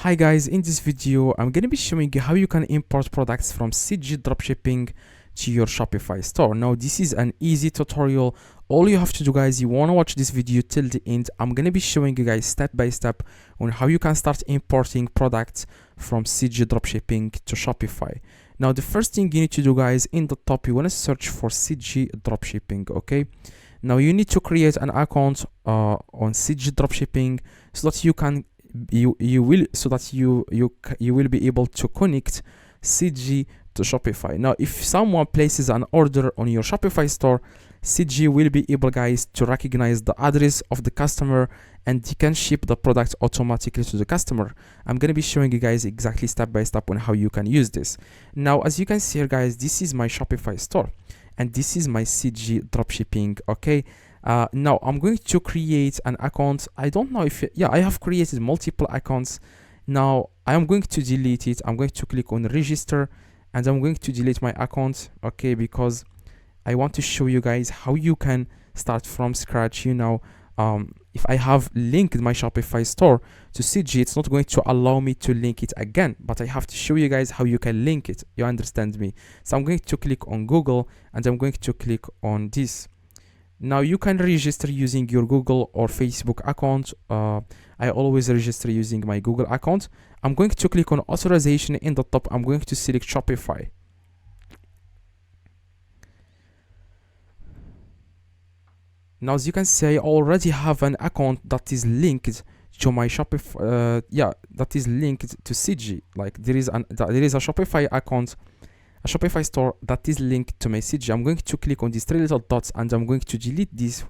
Hi guys, in this video I'm going to be showing you how you can import products from CJ Dropshipping to your Shopify store. Now this is an easy tutorial. All you have to do guys, you want to watch this video till the end. I'm going to be showing you guys step by step on how you can start importing products from CJ Dropshipping to Shopify. Now the first thing you need to do guys, in the top you want to search for CJ Dropshipping, okay? Now you need to create an account on CJ Dropshipping so that you will be able to connect CJ to Shopify. Now if someone places an order on your Shopify store, CJ will be able guys to recognize the address of the customer and you can ship the product automatically to the customer. I'm going to be showing you guys exactly step by step on how you can use this. Now as you can see here guys, this is my Shopify store and this is my CJ Dropshipping, okay? Now I'm going to create an account. I don't know if I have created multiple accounts. Now I am going to delete it. I'm going to click on register and I'm going to delete my account, okay, because I want to show you guys how you can start from scratch. If I have linked my Shopify store to CJ, it's not going to allow me to link it again, but I have to show you guys how you can link it. You understand me? So I'm going to click on Google and I'm going to click on this. Now you can register using your Google or Facebook account. I always register using my Google account. I'm going to click on authorization. In the top I'm going to select Shopify. Now as you can see, I already have an account that is linked to my Shopify. That is linked to CJ. Like there is a Shopify account, a Shopify store that is linked to my CJ. I'm going to click on these three little dots and I'm going to delete this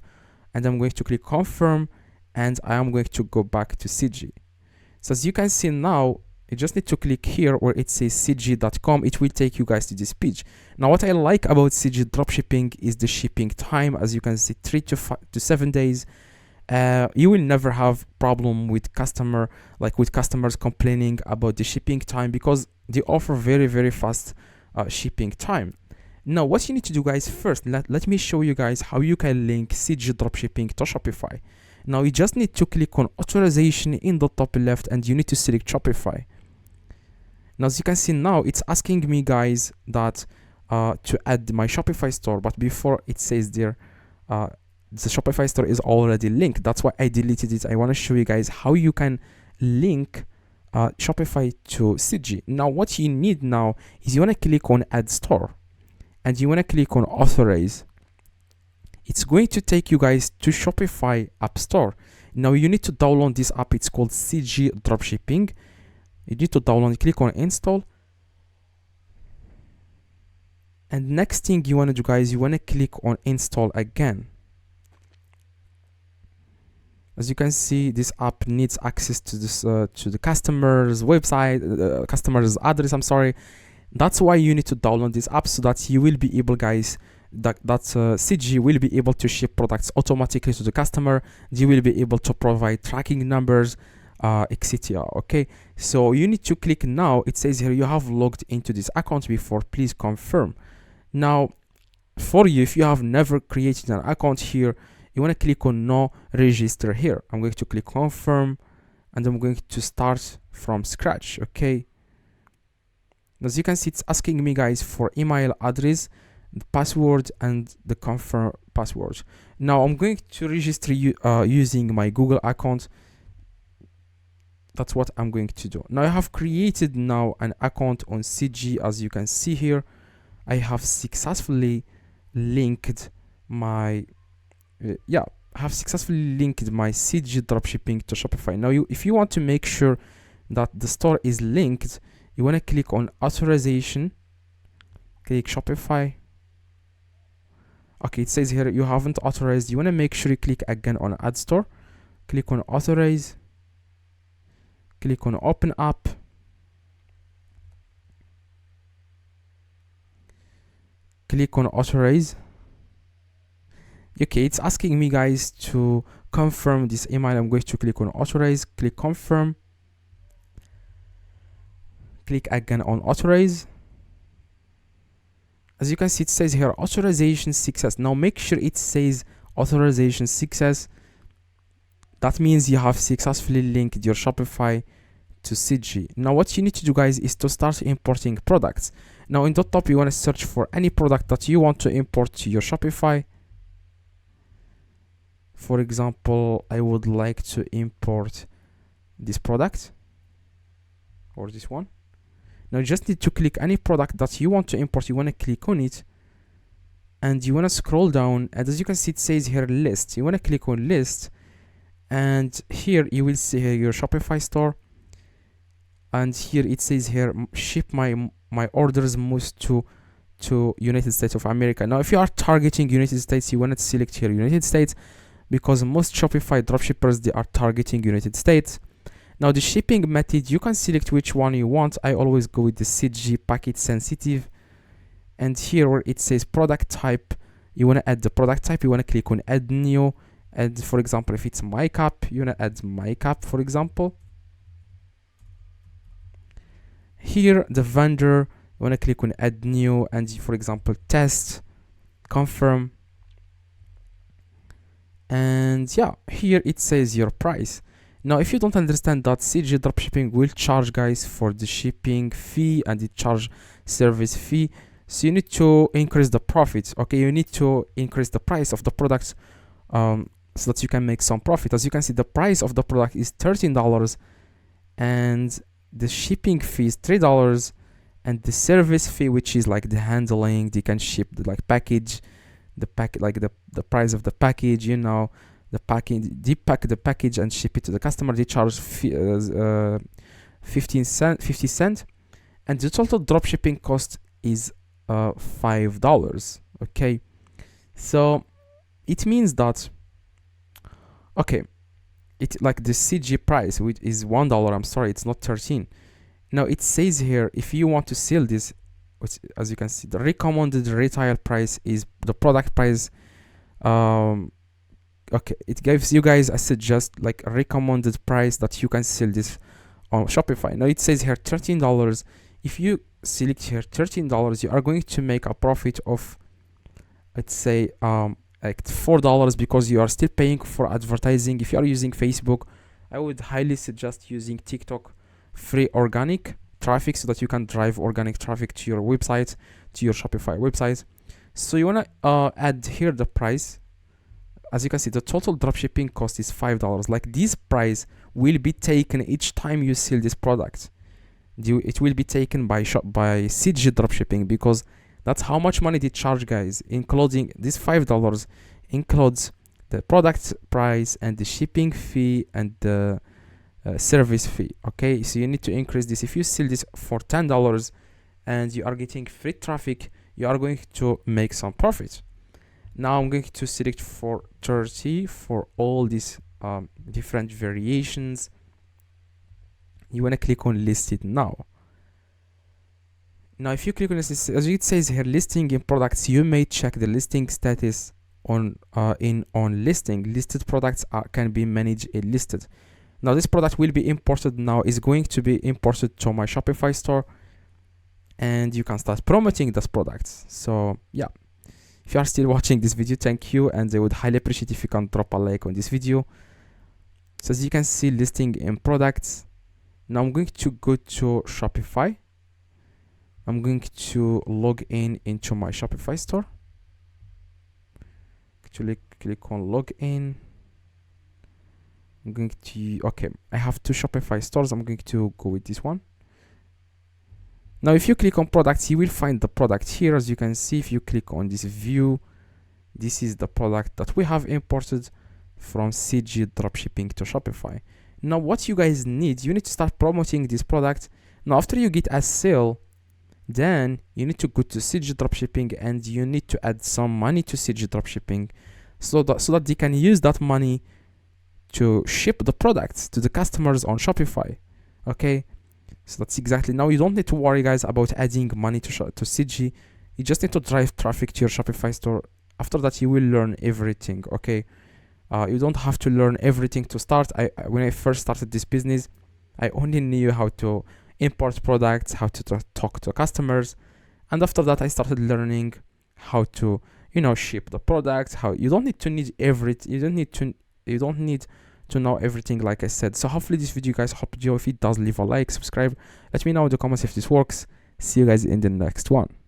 and I'm going to click confirm and I am going to go back to CJ. So as you can see now, you just need to click here where it says cj.com. It will take you guys to this page. Now what I like about CJ Dropshipping is the shipping time. As you can see, 3 to 7 days. You will never have problem with customers complaining about the shipping time because they offer very fast shipping time. Now what you need to do guys, first let me show you guys how you can link CJ Dropshipping to Shopify. Now you just need to click on authorization in the top left and you need to select Shopify. Now as you can see now, it's asking me guys that to add my Shopify store, but before it says there the Shopify store is already linked. That's why I deleted it. I want to show you guys how you can link Shopify to CJ. Now what you need now is you want to click on add store and you want to click on authorize. It's going to take you guys to Shopify app store. Now you need to download this app. It's called CJ Dropshipping. You need to download, click on install. And next thing you want to do guys, you want to click on install again. As you can see, this app needs access to this to the customer's website, customer's address. I'm sorry. That's why you need to download this app so that you will be able, guys, that CJ will be able to ship products automatically to the customer. They will be able to provide tracking numbers, etc. Okay, so you need to click now. It says here you have logged into this account before. Please confirm. Now, for you, if you have never created an account here, you want to click on no register here. I'm going to click confirm and I'm going to start from scratch. Okay, as you can see, it's asking me guys for email address, the password and the confirm password. Now I'm going to register using my Google account. That's what I'm going to do. Now I have created now an account on CJ. As you can see here, I have successfully linked my CJ Dropshipping to Shopify. Now if you want to make sure that the store is linked, you want to click on authorization, click Shopify. Okay, it says here you haven't authorized. You want to make sure you click again on add store, click on authorize, click on open app, click on authorize. Okay, it's asking me guys to confirm this email. I'm going to click on authorize, click confirm, click again on authorize. As you can see, it says here authorization success. Now make sure it says authorization success. That means you have successfully linked your Shopify to CG. Now what you need to do, guys, is to start importing products. Now in the top, you want to search for any product that you want to import to your Shopify. For example, I would like to import this product or this one. Now you just need to click any product that you want to import. You want to click on it and you want to scroll down, and as you can see, it says here list. You want to click on list, and here you will see here your Shopify store, and here it says here ship my orders most to United States of America. Now if you are targeting United States, you want to select here United States, because most Shopify dropshippers, they are targeting United States. Now the shipping method, you can select which one you want. I always go with the CG package sensitive. And here where it says product type, you want to add the product type. You want to click on add new. And for example, if it's my cap, you want to add my cap, for example. Here the vendor, you want to click on add new, and for example test, confirm. And yeah, here it says your price. Now if you don't understand that, CJ Dropshipping will charge, guys, for the shipping fee, and it charge service fee. So you need to increase the profits. Okay, you need to increase the price of the products so that you can make some profit. As you can see, the price of the product is $13, and the shipping fee is $3, and the service fee, which is like the handling, they can ship the package, the price of the package, you know, the packing, they pack the package and ship it to the customer. They charge 50 cents, and the total drop shipping cost is $5. Okay, so it means that, okay, it like the CG price, which is $1. I'm sorry, it's not 13. Now it says here, if you want to sell this, which, as you can see, the recommended retail price is the product price. Okay, it gives you guys a a recommended price that you can sell this on Shopify. Now it says here $13. If you select here $13, you are going to make a profit of, let's say, like $4, because you are still paying for advertising. If you are using Facebook, I would highly suggest using TikTok free organic traffic, so that you can drive organic traffic to your website, to your Shopify website. So you want to add here the price. As you can see, the total dropshipping cost is $5. Like, this price will be taken each time you sell this product. It will be taken by CG Dropshipping, because that's how much money they charge, guys, including this $5 includes the product price and the shipping fee and the service fee. Okay, so you need to increase this. If you sell this for $10 and you are getting free traffic, you are going to make some profit. Now I'm going to select for 30 for all these different variations. You want to click on listed now. Now if you click on this, as it says here, listing in products, you may check the listing status on listing. Listed products can be managed in listed. Now this product will be imported, now is going to be imported to my Shopify store, and you can start promoting this product. So yeah, if you are still watching this video, thank you, and I would highly appreciate if you can drop a like on this video. So as you can see, listing in products. Now I'm going to go to Shopify. I'm going to log in into my Shopify store. Actually, click on login. I'm going to, okay, I have two Shopify stores. I'm going to go with this one. Now if you click on products, you will find the product here. As you can see, if you click on this view, this is the product that we have imported from CG Dropshipping to Shopify. Now what you guys need, you need to start promoting this product. Now after you get a sale, then you need to go to CG Dropshipping and you need to add some money to CG Dropshipping so that they can use that money to ship the products to the customers on Shopify. Okay, so that's exactly, now you don't need to worry, guys, about adding money to CG. You just need to drive traffic to your Shopify store. After that, you will learn everything. Okay, you don't have to learn everything to start. When I first started this business, I only knew how to import products, how to talk to customers, and after that I started learning how to, ship the products. How you don't need to to know everything like I said. So hopefully this video guys helped you. If it does, leave a like, subscribe, let me know in the comments if this works. See you guys in the next one.